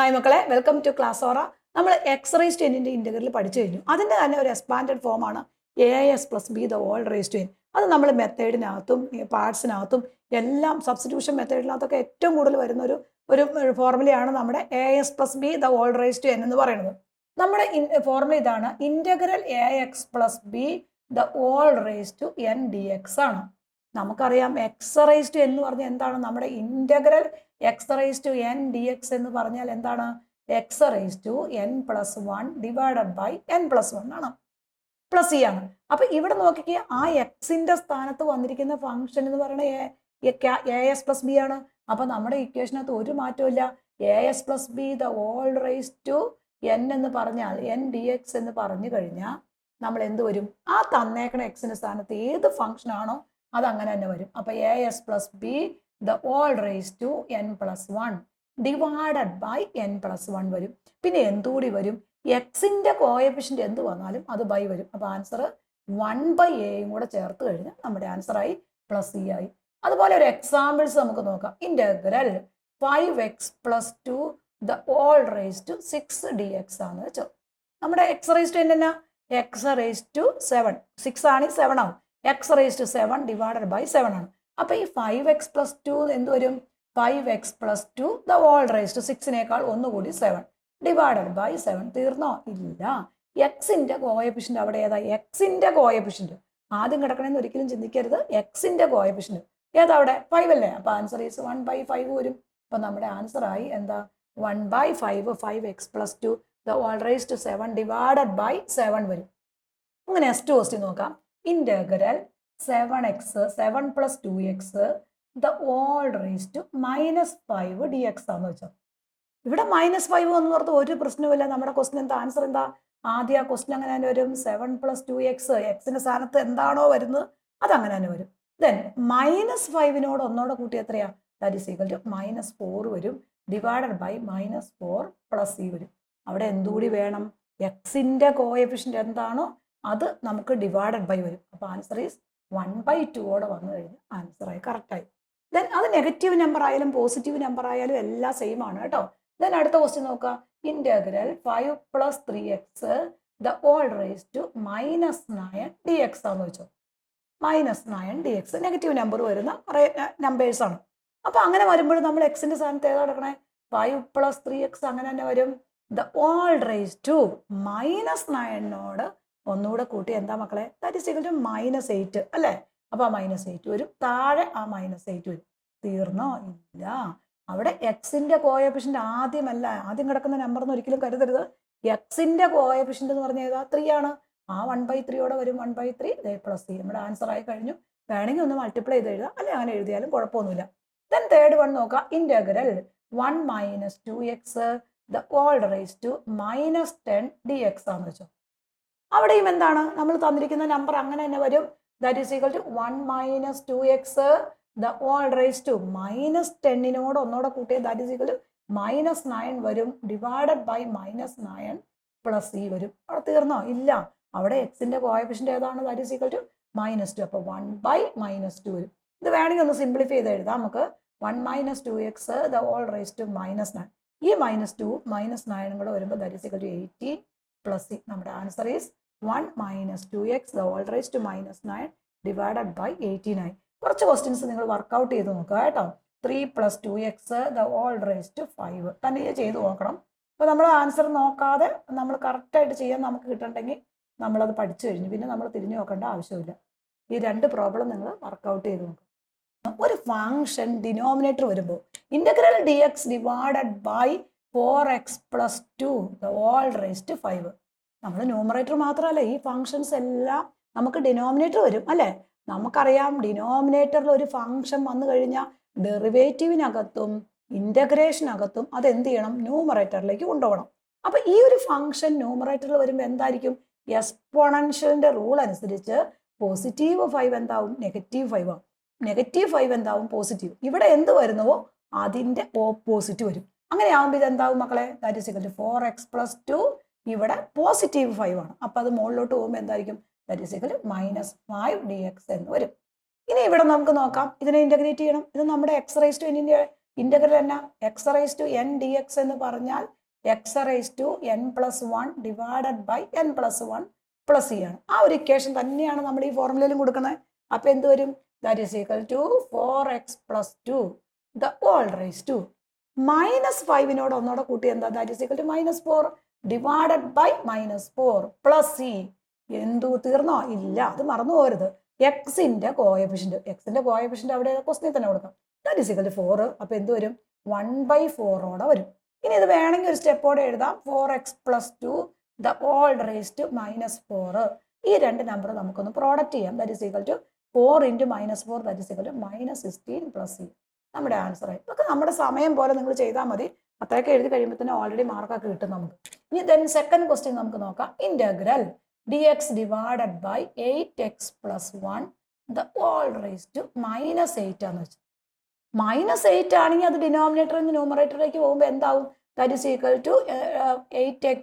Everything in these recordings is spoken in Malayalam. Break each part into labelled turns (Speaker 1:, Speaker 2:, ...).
Speaker 1: ഹായ് മക്കളെ, വെൽക്കം ടു ക്ലാസ് ഓറ. നമ്മൾ എക്സ് റേസ് ടു എന്നിൻ്റെ ഇൻ്റഗ്രൽ പഠിച്ചു കഴിഞ്ഞു. അതിൻ്റെ തന്നെ ഒരു എക്സ്പാൻഡഡ് ഫോമാണ് AS + B the whole raise to n. അത് നമ്മൾ മെത്തേഡിനകത്തും പാർട്സിനകത്തും എല്ലാം സബ്സ്റ്റിറ്റ്യൂഷൻ മെത്തേഡിനകത്തൊക്കെ ഏറ്റവും കൂടുതൽ വരുന്ന ഒരു ഫോർമുലയാണ് നമ്മുടെ AS + B the whole raise to n എന്ന് പറയുന്നത്. നമ്മുടെ ഫോർമുല ഇതാണ്, integral AX + B the whole raise to n dx ആണ്. നമുക്കറിയാം എക്സ് റേസ് ടു എന്ന് പറഞ്ഞാൽ എന്താണ്, നമ്മുടെ integral x raise to n dx എന്ന് പറഞ്ഞാൽ എന്താണ്, x raise to n+1 divided by n+1 ആണ്, പ്ലസ് ഇ ആണ്. അപ്പൊ ഇവിടെ നോക്കിക്കേ, ആ എക്സിന്റെ സ്ഥാനത്ത് വന്നിരിക്കുന്ന ഫംഗ്ഷൻ എന്ന് പറയുന്നത് AS + B ആണ്. അപ്പൊ നമ്മുടെ ഇക്വേഷനകത്ത് ഒരു മാറ്റവും ഇല്ല. AS + B the whole raise to n എന്ന് പറഞ്ഞാൽ n dx എന്ന് പറഞ്ഞു കഴിഞ്ഞാൽ നമ്മൾ എന്ത് വരും, ആ തന്നേക്കണ എക്സിന്റെ സ്ഥാനത്ത് ഏത് ഫംഗ്ഷൻ ആണോ അത് അങ്ങനെ തന്നെ വരും. അപ്പൊ AS + B the whole raise to n+1 divided by n+1 വരും. പിന്നെ എന്തുകൂടി വരും, എക്സിന്റെ കോഎഫിഷ്യന്റ് എന്ത് വന്നാലും അത് ബൈ വരും. അപ്പൊ ആൻസർ 1/a കൂടെ ചേർത്ത് കഴിഞ്ഞാൽ നമ്മുടെ ആൻസർ ആയി, പ്ലസ് ഇ ആയി. അതുപോലെ ഒരു എക്സാമ്പിൾസ് നമുക്ക് നോക്കാം. Integral 5x + 2 the whole raise to 6 dx ആണെന്ന് വെച്ചോ. നമ്മുടെ എക്സ് റേസ് ടു എന്നാ, എക്സ് റേസ് ടു 7, 6 ആണ് 7 ആവും. X raise to 7 divided by 7 ആണ്. അപ്പൊ ഈ 5x + 2 എന്ത് വരും, 5x + 2 the whole raise to 6നേക്കാൾ ഒന്നുകൂടി 7 ഡിവൈഡഡ് ബൈ 7. തീർന്നോ? ഇല്ല. എക്സിന്റെ കോഎഫിഷ്യന്റ് അവിടെ ഏതാ, എക്സിന്റെ കോഎഫിഷ്യന്റ് ആദ്യം കിടക്കണമെന്ന് ഒരിക്കലും ചിന്തിക്കരുത്. എക്സിന്റെ കോഎഫിഷ്യന്റ് ഏതാ അവിടെ, 5 അല്ലേ. അപ്പൊ ആൻസർ ഈസ് 1/5 വരും. അപ്പൊ നമ്മുടെ ആൻസർ ആയി എന്താ, 1/5, 5x + 2 the whole raise to 7 divided by 7 വരും. അങ്ങനെ നെക്സ്റ്റ് ക്വസ്റ്റ്യൻ നോക്കാം. Integral 7 + 2x the whole raise to -5 dx ആണെന്ന് വെച്ചോ. ഇവിടെ -5 എന്ന് പറഞ്ഞത് ഒരു പ്രശ്നവുമില്ല. നമ്മുടെ ക്വസ്റ്റ്യൻ എന്താ, ആൻസർ എന്താ, ആദ്യം ആ ക്വസ്റ്റ്യൻ അങ്ങനെ തന്നെ വരും. 7 + 2x, എക്സിന്റെ സ്ഥാനത്ത് എന്താണോ വരുന്നത് അത് അങ്ങനെ തന്നെ വരും. ദെൻ -5നോട് ഒന്നോടെ കൂട്ടി എത്രയാ, ദാറ്റ് ഈസ് ഈക്വൽ ടു -4 വരും ഡിവൈഡഡ് ബൈ -4 പ്ലസ് ഇ വരും. അവിടെ എന്തുകൂടി വേണം, എക്സിന്റെ കോഎഫിഷ്യന്റ് എന്താണോ അത് നമുക്ക് ഡിവൈഡഡ് ബൈ വരും. അപ്പൊ ആൻസർ ഈസ് 1/2 വന്നു കഴിഞ്ഞാൽ ആൻസറായി, കറക്റ്റായി. ദെൻ അത് നെഗറ്റീവ് നമ്പർ ആയാലും പോസിറ്റീവ് നമ്പർ ആയാലും എല്ലാം സെയിം ആണ് കേട്ടോ. ദെൻ അടുത്ത ക്വസ്റ്റ്യൻ നോക്കുക. Integral 5 + 3x the whole raise to -9 dx ആണെന്ന് വെച്ചോ. -9 dx നെഗറ്റീവ് നമ്പർ വരുന്ന കുറേ നമ്പേഴ്സ് ആണ്. അപ്പൊ അങ്ങനെ വരുമ്പോൾ നമ്മൾ എക്സിന്റെ സ്ഥാനത്ത് ഏതാ എടുക്കണേ, 5 + 3x അങ്ങനെ തന്നെ വരും. ദ ഹോൾ റേസ് ടു -9നോട് ഒന്നുകൂടെ കൂട്ടി എന്താ മക്കളെ, ദാറ്റ് ഈസ് ഈക്വൽ ടു -8 അല്ലേ. അപ്പൊ ആ -8 വരും, താഴെ ആ -8 വരും. തീർന്നോ? ഇല്ല. അവിടെ എക്സിന്റെ കോഎഫിഷ്യന്റ് ആദ്യമല്ല, ആദ്യം കിടക്കുന്ന നമ്പർ എന്ന് ഒരിക്കലും കരുതരുത്. എക്സിന്റെ കോഎഫിഷ്യന്റ് എന്ന് പറഞ്ഞാൽ ഏതാ, 3 ആണ്. ആ 1/3 വരും, 1/3 പ്ലസ് സി. നമ്മുടെ ആൻസർ ആയി കഴിഞ്ഞു. വേണമെങ്കിൽ ഒന്ന് മൾട്ടിപ്ലൈ ചെയ്ത് എഴുതാം, അല്ലെ അങ്ങനെ എഴുതിയാലും കുഴപ്പമൊന്നുമില്ല. ദെൻ തേർഡ് വൺ നോക്കാം. Integral 1 - 2x the whole raise to -10 dx ആണെന്ന് വെച്ചോ. അവിടെയും എന്താണ്, നമ്മൾ തന്നിരിക്കുന്ന നമ്പർ അങ്ങനെ തന്നെ വരും. That is equal to 1 - 2x the whole raise to -10നോട് ഒന്നോടെ കൂട്ടിയത് ദാറ്റ് ഈസ് ഈക്വൽ ടു -9 വരും ഡിവൈഡഡ് ബൈ -9 പ്ലസ് ഇ വരും. അവിടെ തീർന്നോ? ഇല്ല. അവിടെ എക്സിന്റെ കോഎഫിഷ്യന്റ് ഏതാണ്, ദാറ്റ് ഈസ് ഈക്വൽ ടു -2. അപ്പോൾ 1/-2 വരും. ഇത് വേണമെങ്കിൽ ഒന്ന് സിംപ്ലിഫൈ ചെയ്ത് എഴുതാം നമുക്ക്. 1 - 2x the whole raise to -9. ഈ -2 -9 കൂടെ വരുമ്പോൾ that is equal to 18 plus E. നമ്മുടെ answer is 1 - 2x the whole raise to -9 divided by 18 ആയി. കുറച്ച് ക്വസ്റ്റ്യൻസ് നിങ്ങൾ വർക്കൗട്ട് ചെയ്ത് നോക്കുക കേട്ടോ. 3 + 2x the whole raise to 5 തന്നെ ചെയ്ത് നോക്കണം. അപ്പോൾ നമ്മൾ ആൻസർ നോക്കാതെ നമ്മൾ കറക്റ്റായിട്ട് ചെയ്യാൻ നമുക്ക് കിട്ടണമെങ്കിൽ നമ്മളത് പഠിച്ചു കഴിഞ്ഞു, പിന്നെ നമ്മൾ തിരിഞ്ഞു നോക്കേണ്ട ആവശ്യമില്ല. ഈ 2 പ്രോബ്ലം നിങ്ങൾ വർക്കൗട്ട് ചെയ്ത് നോക്കുക. ഒരു ഫംഗ്ഷൻ ഡിനോമിനേറ്റർ വരുമ്പോൾ integral dx divided by 4x + 2 the whole raise to 5. നമ്മൾ ന്യൂമറേറ്റർ മാത്രമല്ല, ഈ ഫംഗ്ഷൻസ് എല്ലാം നമുക്ക് ഡിനോമിനേറ്റർ വരും അല്ലേ. നമുക്കറിയാം ഡിനോമിനേറ്ററിൽ ഒരു ഫംഗ്ഷൻ വന്നു കഴിഞ്ഞാൽ ഡെറിവേറ്റീവിനകത്തും ഇൻ്റഗ്രേഷനകത്തും അത് എന്ത് ചെയ്യണം, ന്യൂമറേറ്ററിലേക്ക് കൊണ്ടുപോകണം. അപ്പൊ ഈ ഒരു ഫംഗ്ഷൻ ന്യൂമറേറ്ററിൽ വരുമ്പോൾ എന്തായിരിക്കും, എക്സ്പോണൻഷ്യലിന്റെ റൂൾ അനുസരിച്ച് +5 എന്താവും, -5 ആവും. -5 എന്താവും, പോസിറ്റീവ്. ഇവിടെ എന്ത് വരുന്നുവോ അതിന്റെ ഓപ്പോസിറ്റ് വരും. അങ്ങനെ ആവുമ്പോൾ ഇത് എന്താവും മക്കളെ, that is equal to 4x + 2 ഇവിടെ +5 ആണ്. അപ്പൊ അത് മുകളിലോട്ട് പോകുമ്പോൾ എന്തായിരിക്കും, that is equal to -5 dx എന്ന് വരും. ഇനി ഇവിടെ നമുക്ക് നോക്കാം, ഇതിനെ ഇന്റഗ്രേറ്റ് ചെയ്യണം. ഇത് നമ്മുടെ എക്സ് റേസ് ടു എന്നിന്റെ ഇന്റഗ്രൽ എന്നാ x raise to n d x എന്ന് പറഞ്ഞാൽ x raise to n plus one divided by n plus one plus ആണ്. ആ ഒരു ഇക്വേഷൻ തന്നെയാണ് നമ്മൾ ഈ ഫോർമുലയിലും കൊടുക്കുന്നത്. അപ്പൊ എന്ത് വരും? That is equal to 4x plus 2 the whole rice to minus 5നോട് ഒന്നോടെ കൂട്ടി എന്താ? That is equal to -4 divided by -4 plus C. എന്തു തീർന്നോ? ഇല്ല, അത് മറന്നു പോകരുത്. എക്സിന്റെ കോയഫിഷ്യന്റ് അവിടെ ക്വസ്റ്റിനിൽ തന്നെ കൊടുക്കാം. That is equal to 4. അപ്പൊ എന്ത് വരും? 1/4 വരും. ഇനി ഇത് വേണമെങ്കിൽ ഒരു സ്റ്റെപ്പോടെ എഴുതാം. 4x plus 2 the whole rice to -4. ഈ രണ്ട് നമ്പർ നമുക്കൊന്ന് പ്രോഡക്റ്റ് ചെയ്യാം. That is equal to 4 × -4 that is equal to -16 plus C. നമ്മുടെ ആൻസർ ആയി. ഇതൊക്കെ നമ്മുടെ സമയം പോലെ നിങ്ങൾ ചെയ്താൽ മതി. അത്രയൊക്കെ എഴുതി കഴിയുമ്പോൾ തന്നെ ഓൾറെഡി മാർക്കൊക്കെ കിട്ടും നമുക്ക്. ഇനി ദെൻ സെക്കൻഡ് ക്വസ്റ്റ്യൻ നമുക്ക് നോക്കാം. Integral dx divided by 8x plus 1 the whole rice to -8 ആണെന്ന് വെച്ചാൽ -8 ആണെങ്കിൽ അത് ഡിനോമിനേറ്ററിൽ നിന്ന് ന്യൂമറേറ്ററിലേക്ക് പോകുമ്പോൾ എന്താവും? That is equal to 8x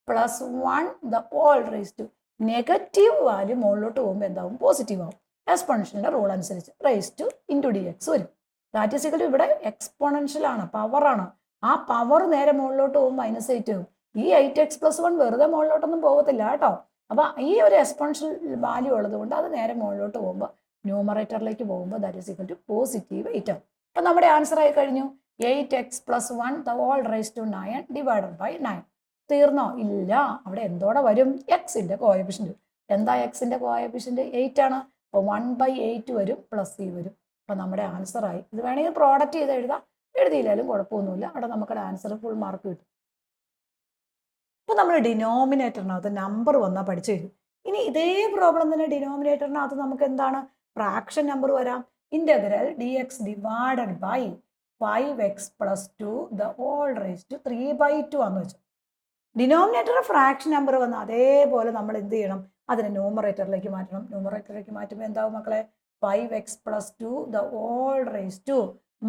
Speaker 1: plus 1 the whole rice to negative value മുകളിലോട്ട് പോകുമ്പോൾ എന്താവും? പോസിറ്റീവ് ആവും. എക്സ്പോണൻഷ്യലിന്റെ റൂൾ അനുസരിച്ച് raise to into d x വരും. ദാറ്റ് ഈസ് ഈക്വൽ ടു ഇവിടെ എക്സ്പോണൻഷ്യൽ ആണ്, പവറാണ്. ആ പവർ നേരെ മുകളിലോട്ട് പോകുമ്പോൾ -8 ആവും. ഈ 8x പ്ലസ് 1 വെറുതെ മുകളിലോട്ടൊന്നും പോകത്തില്ല കേട്ടോ. അപ്പൊ ഈ ഒരു എക്സ്പോണൻഷ്യൽ വാല്യൂ ഉള്ളത് കൊണ്ട് അത് നേരെ മുകളിലോട്ട് പോകുമ്പോൾ ന്യൂമറേറ്ററിലേക്ക് പോകുമ്പോൾ ദാറ്റ് ഈസ് ഈക്വൽ ടു +8 ആവും. അപ്പൊ നമ്മുടെ ആൻസർ ആയി കഴിഞ്ഞു. 8x plus 1 the whole rice to 9 divided by 9. തീർന്നോ? ഇല്ല, അവിടെ എന്തോടെ വരും? എക്സിന്റെ കോയഫിഷ്യന്റ്. എന്താ എക്സിന്റെ കോയഫിഷ്യന്റ്? 8 ആണ്. അപ്പോൾ 1/8 വരും, പ്ലസ് സി വരും. അപ്പൊ നമ്മുടെ ആൻസർ ആയി. ഇത് വേണമെങ്കിൽ പ്രോഡക്റ്റ് ചെയ്ത് എഴുതാം, എഴുതിയില്ലാലും കുഴപ്പമൊന്നുമില്ല. അവിടെ നമുക്കുടെ ആൻസർ ഫുൾ മാർക്ക് കിട്ടും. അപ്പൊ നമ്മൾ ഡിനോമിനേറ്ററിനകത്ത് നമ്പർ വന്നാൽ പഠിച്ചു കഴിഞ്ഞു. ഇനി ഇതേ പ്രോബ്ലം തന്നെ ഡിനോമിനേറ്ററിനകത്ത് നമുക്ക് എന്താണ്? ഫ്രാക്ഷൻ നമ്പർ വരാം. Integral dx divided by 5x plus 2 the whole rice to 3/2 ആണെന്ന് വെച്ചു. ഡിനോമിനേറ്ററിന് ഫ്രാക്ഷൻ നമ്പർ വന്ന അതേപോലെ നമ്മൾ എന്ത് ചെയ്യണം? അതിനെ ന്യൂമറേറ്ററിലേക്ക് മാറ്റണം. ന്യൂമറേറ്ററിലേക്ക് മാറ്റുമ്പോൾ എന്താവും മക്കളെ? 5x plus 2 the whole rice to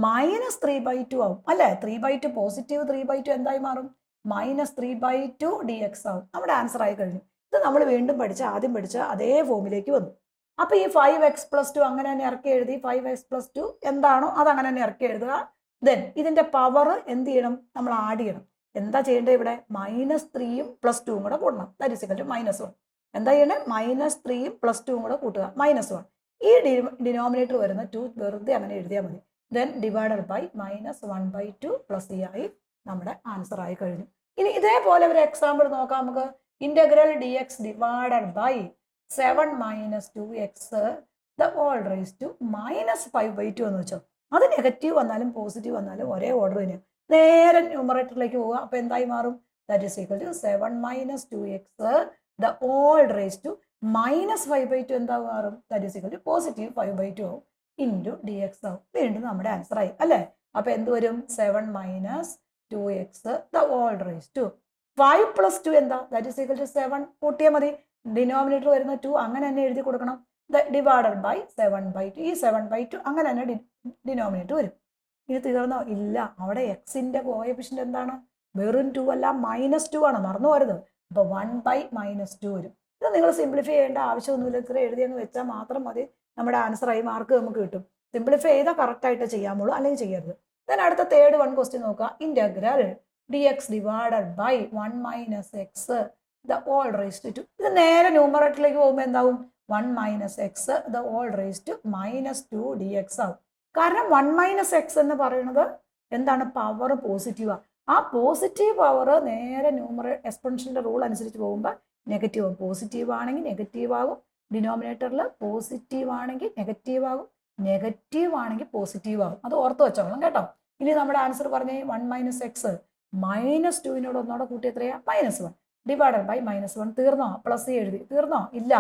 Speaker 1: -3/2 ആവും അല്ലെ? 3/2 പോസിറ്റീവ് 3/2 എന്തായി മാറും? -3/2 dx ആവും. നമ്മുടെ ആൻസർ ആയി കഴിഞ്ഞു. ഇത് നമ്മൾ വീണ്ടും ആദ്യം പഠിച്ച അതേ ഫോമിലേക്ക് വന്നു. അപ്പൊ ഈ 5x പ്ലസ് 2 അങ്ങനെ തന്നെ ഇറക്കി എഴുതി. 5x പ്ലസ് 2 എന്താണോ അത് അങ്ങനെ തന്നെ ഇറക്കി എഴുതുക. ദെൻ ഇതിന്റെ പവർ എന്ത് ചെയ്യണം? നമ്മൾ ആഡ് ചെയ്യണം. എന്താ ചെയ്യേണ്ടത്? ഇവിടെ -3ഉം പ്ലസ് 2ഉം കൂടെ കൂട്ടണം. That is equal to -1. എന്താ ചെയ്യണേ? -3ഉം പ്ലസ് 2ഉം കൂടെ കൂട്ടുക, -1. ഈ ഡിനോമിനേറ്റർ വരുന്ന 2 വെറുതെ അങ്ങനെ എഴുതിയാൽ മതി. Then divided by -1/2 plus C ആയി. നമ്മുടെ ആൻസർ ആയി കഴിഞ്ഞു. ഇനി ഇതേപോലെ ഒരു എക്സാമ്പിൾ നോക്കാം നമുക്ക്. Integral dx divided by 7 - 2x the whole rice to -5/2 എന്ന് വെച്ചോ. അത് നെഗറ്റീവ് വന്നാലും പോസിറ്റീവ് വന്നാലും ഒരേ ഓർഡർ തന്നെയാണ്. നേരെ ന്യൂമറേറ്ററിലേക്ക് പോവുക. അപ്പൊ എന്തായി മാറും? That is equal to 7 - 2x the whole rice to -5/2 എന്താ മാറും? ദാറ്റ് ഈസ് ഈക്വൽ ടു +5/2 ആവും ഇൻറ്റു dx ആവും. വീണ്ടും നമ്മുടെ ആൻസർ ആയി അല്ലേ? അപ്പൊ എന്ത് വരും? 7 - 2x the whole raise to 5 + 2 എന്താ? That is equal to 7. കൂട്ടിയാൽ മതി. ഡിനോമിനേറ്റർ വരുന്ന 2 അങ്ങനെ തന്നെ എഴുതി കൊടുക്കണം. Divided by 7/2. ഈ 7/2 അങ്ങനെ തന്നെ ഡിനോമിനേറ്റർ വരും. ഇത് തീർന്നോ? ഇല്ല, അവിടെ എക്സിന്റെ കോഎഫിഷ്യന്റ് എന്താണ്? വെറും 2 അല്ല, -2 ആണ്. മറന്നു പോരുത്. അപ്പൊ 1/-2 വരും. ഇത് നിങ്ങൾ സിംപ്ലിഫൈ ചെയ്യേണ്ട ആവശ്യമൊന്നുമില്ല. ഇത്ര എഴുതിയെന്ന് വെച്ചാൽ മാത്രം മതി. നമ്മുടെ ആൻസർ ആയി മാർക്ക് നമുക്ക് കിട്ടും. സിംപ്ലിഫൈ ചെയ്താൽ കറക്റ്റ് ആയിട്ട് ചെയ്യാമുള്ളൂ, അല്ലെങ്കിൽ ചെയ്യരുത്. then അടുത്ത തേർഡ് വൺ ക്വസ്റ്റ്യൻ നോക്കുക. Integral dx divided by 1 - x the whole rice to 2. ഇത് നേരെ ന്യൂമറേറ്ററിലേക്ക് പോകുമ്പോൾ എന്താവും? 1 - x the whole rice to -2 dx ആവും. കാരണം 1 - x എന്ന് പറയുന്നത് എന്താണ്? പവർ പോസിറ്റീവാ. ആ പോസിറ്റീവ് പവർ നേരെ എക്സ്പോണൻഷ്യലിന്റെ റൂൾ അനുസരിച്ച് പോകുമ്പോൾ നെഗറ്റീവ് ആവും. പോസിറ്റീവ് ആണെങ്കിൽ നെഗറ്റീവ് ആകും. ഡിനോമിനേറ്ററിൽ പോസിറ്റീവ് ആണെങ്കിൽ നെഗറ്റീവ് ആകും, നെഗറ്റീവ് ആണെങ്കിൽ പോസിറ്റീവ് ആകും. അത് ഓർത്ത് വെച്ചോളാം കേട്ടോ. ഇനി നമ്മുടെ ആൻസർ പറഞ്ഞ 1 - x -2നോട് ഒന്നോടെ കൂട്ടി എത്രയാ? -1 ഡിവൈഡഡ് ബൈ -1. തീർന്നോ? പ്ലസ് എഴുതി. തീർന്നോ? ഇല്ല,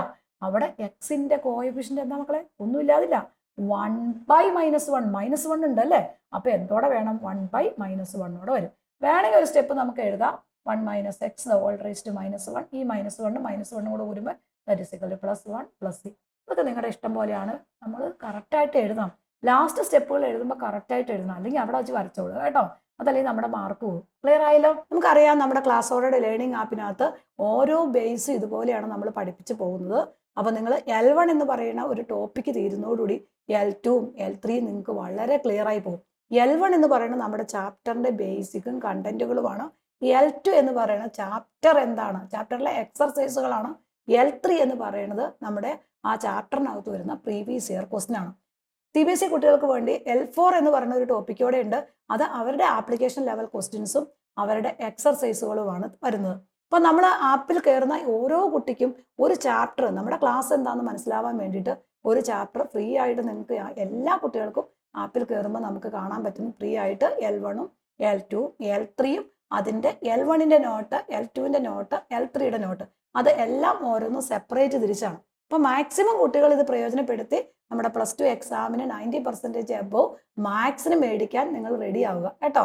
Speaker 1: അവിടെ എക്സിന്റെ കോഎഫിഷ്യന്റ് എന്താ മക്കളെ? ഒന്നും ഇല്ലാതില്ല. 1/-1 -1 ഉണ്ട് അല്ലേ? അപ്പൊ എന്തോടെ വേണം? 1/-1ഓടെ വരും. വേണമെങ്കിൽ ഒരു സ്റ്റെപ്പ് നമുക്ക് എഴുതാം. 1 - x the whole rice to -1. ഈ -1 കൂടെ വരുമ്പോൾ that is equal to +1 + c. ഇതൊക്കെ നിങ്ങളുടെ ഇഷ്ടം പോലെയാണ്. നമ്മൾ കറക്റ്റായിട്ട് എഴുതാം. ലാസ്റ്റ് സ്റ്റെപ്പുകൾ എഴുതുമ്പോൾ കറക്റ്റായിട്ട് എഴുതണം, അല്ലെങ്കിൽ അവിടെ വെച്ച് വരച്ചോളൂ കേട്ടോ. അതല്ലെങ്കിൽ നമ്മുടെ മാർക്ക് പോകും. ക്ലിയർ ആയല്ലോ? നമുക്കറിയാം നമ്മുടെ ക്ലാസ്സോടെ ലേണിംഗ് ആപ്പിനകത്ത് ഓരോ ബേസ് ഇതുപോലെയാണ് നമ്മൾ പഠിപ്പിച്ച് പോകുന്നത്. അപ്പോൾ നിങ്ങൾ L1 എന്ന് പറയുന്ന ഒരു ടോപ്പിക്ക് തീരുന്നതോടുകൂടി L2 L3 നിങ്ങൾക്ക് വളരെ ക്ലിയർ ആയി പോകും. L1 എന്ന് പറയുന്നത് നമ്മുടെ ചാപ്റ്ററിന്റെ ബേസിക്കും കണ്ടന്റുകളുമാണ്. L2 എന്ന് പറയുന്നത് ചാപ്റ്റർ എന്താണ്, ചാപ്റ്ററിലെ എക്സർസൈസുകളാണ്. L3 എന്ന് പറയുന്നത് നമ്മുടെ ആ ചാപ്റ്ററിനകത്ത് വരുന്ന പ്രീവിയസ് ഇയർ ക്വസ്റ്റ്യൻ ആണ്. CBSE കുട്ടികൾക്ക് വേണ്ടി L4 എന്ന് പറയുന്ന ഒരു ടോപ്പിക്കോടെ ഉണ്ട്. അത് അവരുടെ ആപ്ലിക്കേഷൻ ലെവൽ ക്വസ്റ്റ്യൻസും അവരുടെ എക്സർസൈസുകളുമാണ് വരുന്നത്. അപ്പൊ നമ്മൾ ആപ്പിൽ കയറുന്ന ഓരോ കുട്ടിക്കും ഒരു ചാപ്റ്റർ, നമ്മുടെ ക്ലാസ് എന്താണെന്ന് മനസ്സിലാവാൻ വേണ്ടിയിട്ട് ഒരു ചാപ്റ്റർ ഫ്രീ ആയിട്ട് നിങ്ങൾക്ക് എല്ലാ കുട്ടികൾക്കും ആപ്പിൽ കയറുമ്പോൾ നമുക്ക് കാണാൻ പറ്റുന്നു. ഫ്രീ ആയിട്ട് L1ഉം L2ഉം L3യും അതിൻ്റെ L1ന്റെ നോട്ട്, L2ന്റെ നോട്ട്, L3യുടെ നോട്ട്, അത് എല്ലാം ഓരോന്നും സെപ്പറേറ്റ് തിരിച്ചാണ്. അപ്പോൾ മാക്സിമം കുട്ടികൾ ഇത് പ്രയോജനപ്പെടുത്തി നമ്മുടെ +2 എക്സാമിന് 90% എബോവ് മാത്സിന് മേടിക്കാൻ നിങ്ങൾ റെഡി ആവുക കേട്ടോ.